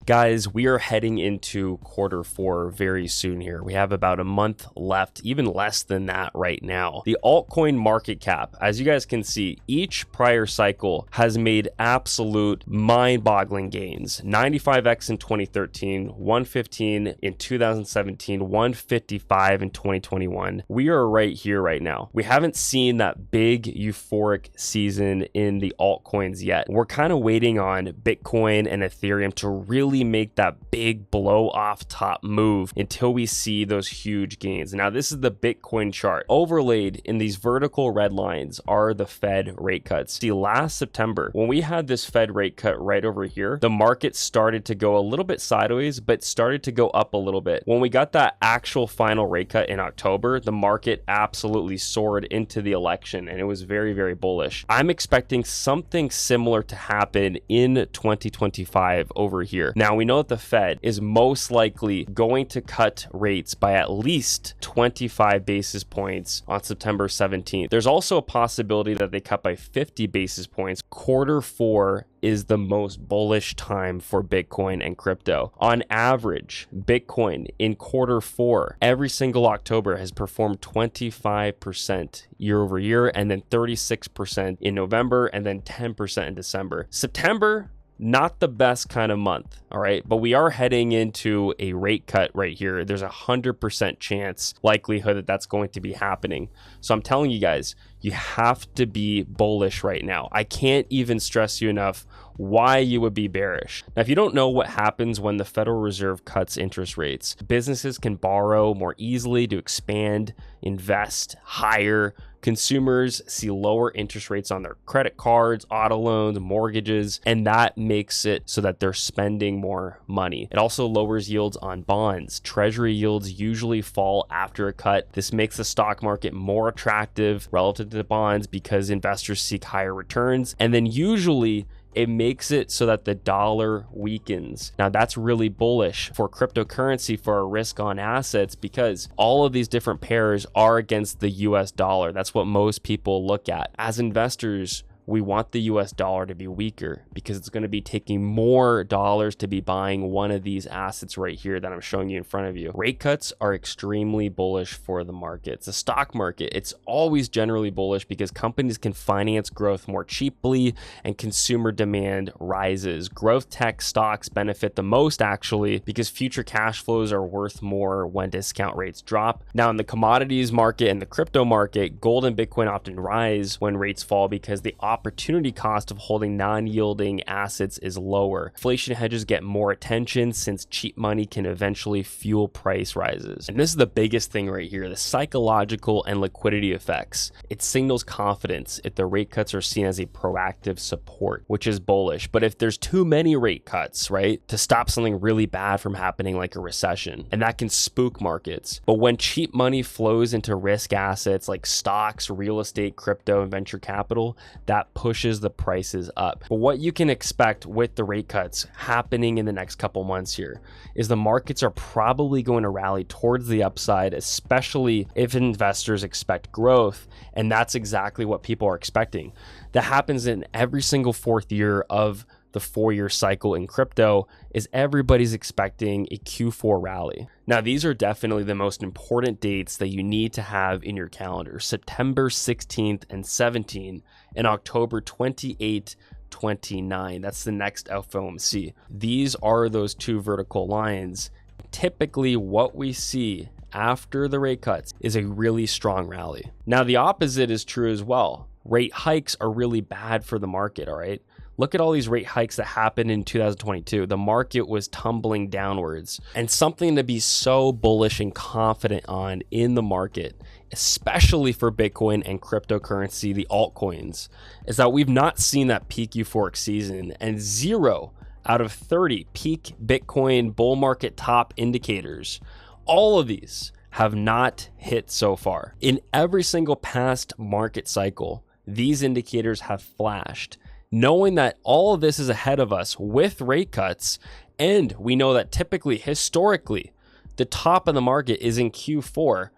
Guys, we are heading into quarter four very soon here. We have about a month left, even less than that right now. The altcoin market cap, as you guys can see, each prior cycle has made absolute mind-boggling gains. 95x in 2013, 115 in 2017, 155 in 2021. We are right here right now. We haven't seen that big euphoric season in the altcoins yet. We're kind of waiting on Bitcoin and Ethereum to really make that big blow off top move until we see those huge gains. Now, this is the Bitcoin chart. Overlaid in these vertical red lines are the Fed rate cuts. See, last September, when we had this Fed rate cut right over here, the market started to go a little bit sideways, but started to go up a little bit. When we got that actual final rate cut in October, the market absolutely soared into the election and it was very, very bullish. I'm expecting something similar to happen in 2025 over here. Now, we know that the Fed is most likely going to cut rates by at least 25 basis points on September 17th. There's also a possibility that they cut by 50 basis points. Quarter four is the most bullish time for Bitcoin and crypto. On average, Bitcoin in quarter four, every single October has performed 25% year over year, and then 36% in November, and then 10% in December. September, not the best kind of month, all right? But we are heading into a rate cut right here. There's 100% chance likelihood that that's going to be happening. So I'm telling you guys, you have to be bullish right now. I can't even stress you enough why you would be bearish. Now, if you don't know what happens when the Federal Reserve cuts interest rates, businesses can borrow more easily to expand, invest, hire. Consumers see lower interest rates on their credit cards, auto loans, mortgages, and that makes it so that they're spending more money. It also lowers yields on bonds. Treasury yields usually fall after a cut. This makes the stock market more attractive relative to the bonds because investors seek higher returns. And then usually it makes it so that the dollar weakens. Now, that's really bullish for cryptocurrency, for a risk on assets, because all of these different pairs are against the US dollar. That's what most people look at. As investors, we want the US dollar to be weaker because it's going to be taking more dollars to be buying one of these assets right here that I'm showing you in front of you. Rate cuts are extremely bullish for the markets. The stock market, it's always generally bullish because companies can finance growth more cheaply and consumer demand rises. Growth tech stocks benefit the most actually because future cash flows are worth more when discount rates drop. Now, in the commodities market and the crypto market, gold and Bitcoin often rise when rates fall because the opportunity cost of holding non-yielding assets is lower. Inflation hedges get more attention since cheap money can eventually fuel price rises. And this is the biggest thing right here, the psychological and liquidity effects. It signals confidence if the rate cuts are seen as a proactive support, which is bullish. But if there's too many rate cuts, right, to stop something really bad from happening like a recession, and that can spook markets. But when cheap money flows into risk assets like stocks, real estate, crypto, and venture capital, that pushes the prices up. But what you can expect with the rate cuts happening in the next couple months here is the markets are probably going to rally towards the upside, especially if investors expect growth. And that's exactly what people are expecting. That happens in every single fourth year of the 4-year cycle in crypto is everybody's expecting a Q4 rally. Now, these are definitely the most important dates that you need to have in your calendar: September 16th and 17th and October 28th, 29. That's the next FOMC. These are those two vertical lines. Typically, what we see after the rate cuts is a really strong rally. Now, the opposite is true as well. Rate hikes are really bad for the market, all right? Look at all these rate hikes that happened in 2022. The market was tumbling downwards. And something to be so bullish and confident on in the market, especially for Bitcoin and cryptocurrency, the altcoins, is that we've not seen that peak euphoric season, and 0 out of 30 peak Bitcoin bull market top indicators, all of these have not hit so far. In every single past market cycle, these indicators have flashed. Knowing that all of this is ahead of us with rate cuts, and we know that typically, historically, the top of the market is in Q4,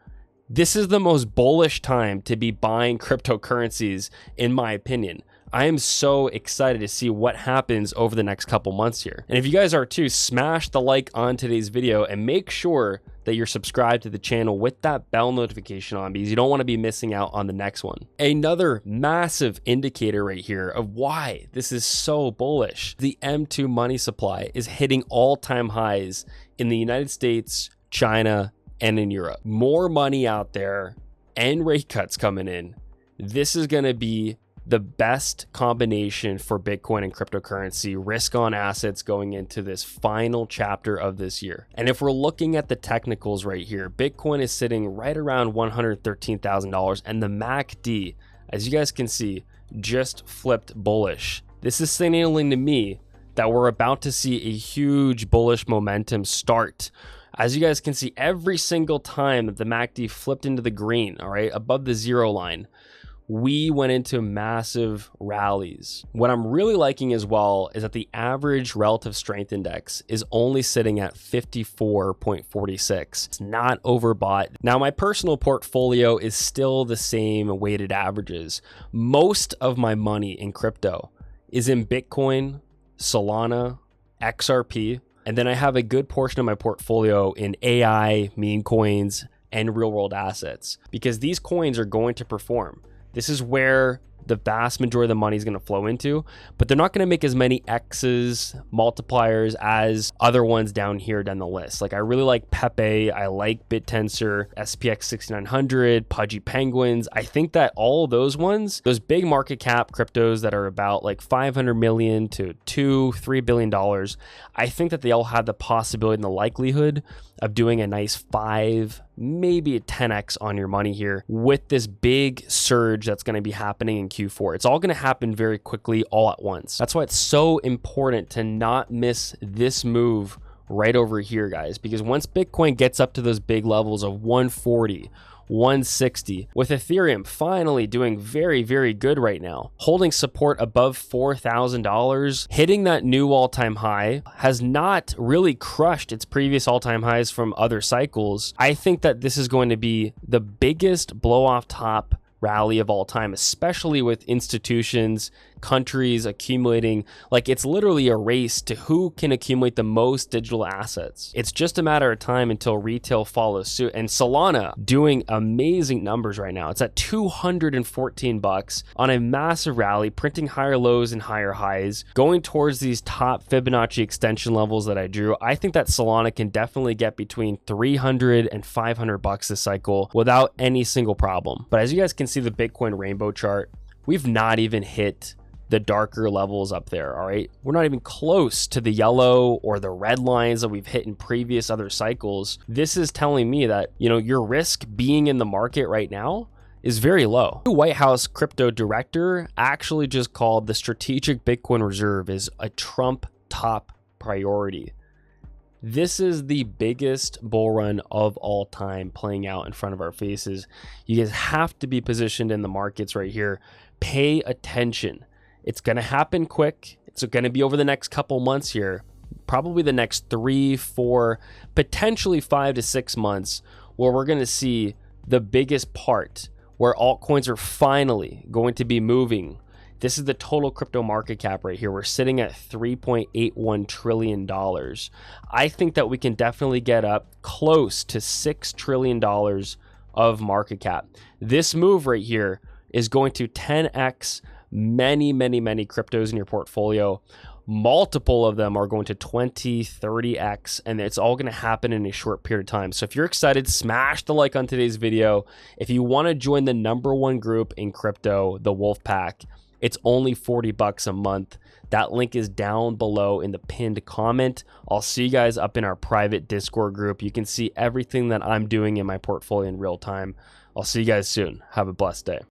this is the most bullish time to be buying cryptocurrencies, in my opinion. I am so excited to see what happens over the next couple months here. And if you guys are too, smash the like on today's video and make sure that you're subscribed to the channel with that bell notification on, because you don't want to be missing out on the next one. Another massive indicator right here of why this is so bullish. The M2 money supply is hitting all-time highs in the United States, China, and in Europe. More money out there and rate cuts coming in. This is going to be the best combination for Bitcoin and cryptocurrency risk on assets going into this final chapter of this year. And if we're looking at the technicals right here, Bitcoin is sitting right around $113,000, and the MACD, as you guys can see, just flipped bullish. This is signaling to me that we're about to see a huge bullish momentum start. As you guys can see, every single time that the MACD flipped into the green, all right, above the zero line, we went into massive rallies. What I'm really liking as well is that the average relative strength index is only sitting at 54.46. It's not overbought. Now, my personal portfolio is still the same weighted averages. Most of my money in crypto is in Bitcoin, Solana, XRP, and then I have a good portion of my portfolio in AI, meme coins, and real world assets, because these coins are going to perform. This is where the vast majority of the money is going to flow into, but they're not going to make as many X's, multipliers as other ones down here down the list. Like, I really like Pepe, I like BitTensor, SPX 6900, Pudgy Penguins. I think that all those ones, those big market cap cryptos that are about like 500 million to $2-3 billion, I think that they all have the possibility and the likelihood of doing a nice 5, maybe a 10x on your money here with this big surge that's going to be happening in Q4. It's all going to happen very quickly all at once. That's why it's so important to not miss this move right over here, guys, because once Bitcoin gets up to those big levels of 140, 160, with Ethereum finally doing very, very good right now, holding support above $4,000, hitting that new all-time high, has not really crushed its previous all-time highs from other cycles. I think that this is going to be the biggest blow off top rally of all time, especially with institutions, countries accumulating. Like, it's literally a race to who can accumulate the most digital assets. It's just a matter of time until retail follows suit. And Solana doing amazing numbers right now. It's at $214 on a massive rally, printing higher lows and higher highs, going towards these top Fibonacci extension levels that I drew. I think that Solana can definitely get between $300 and $500 this cycle without any single problem. But as you guys can see, the Bitcoin rainbow chart, we've not even hit the darker levels up there. All right, we're not even close to the yellow or the red lines that we've hit in previous other cycles. This is telling me that, you know, your risk being in the market right now is very low. The White House crypto director actually just called the strategic Bitcoin reserve is a Trump top priority. This is the biggest bull run of all time playing out in front of our faces. You guys have to be positioned in the markets right here. Pay attention. It's going to happen quick. It's going to be over the next couple months here, probably the next 3, 4, potentially 5 to 6 months, where we're going to see the biggest part, where altcoins are finally going to be moving. This is the total crypto market cap right here. We're sitting at $3.81 trillion. I think that we can definitely get up close to $6 trillion of market cap. This move right here is going to 10x many cryptos in your portfolio. Multiple of them are going to 20, 30x, and it's all going to happen in a short period of time. So if you're excited, smash the like on today's video. If you want to join the #1 group in crypto, the Wolf Pack, it's only $40 a month. That link is down below in the pinned comment. I'll see you guys up in our private Discord group. You can see everything that I'm doing in my portfolio in real time. I'll see you guys soon. Have a blessed day.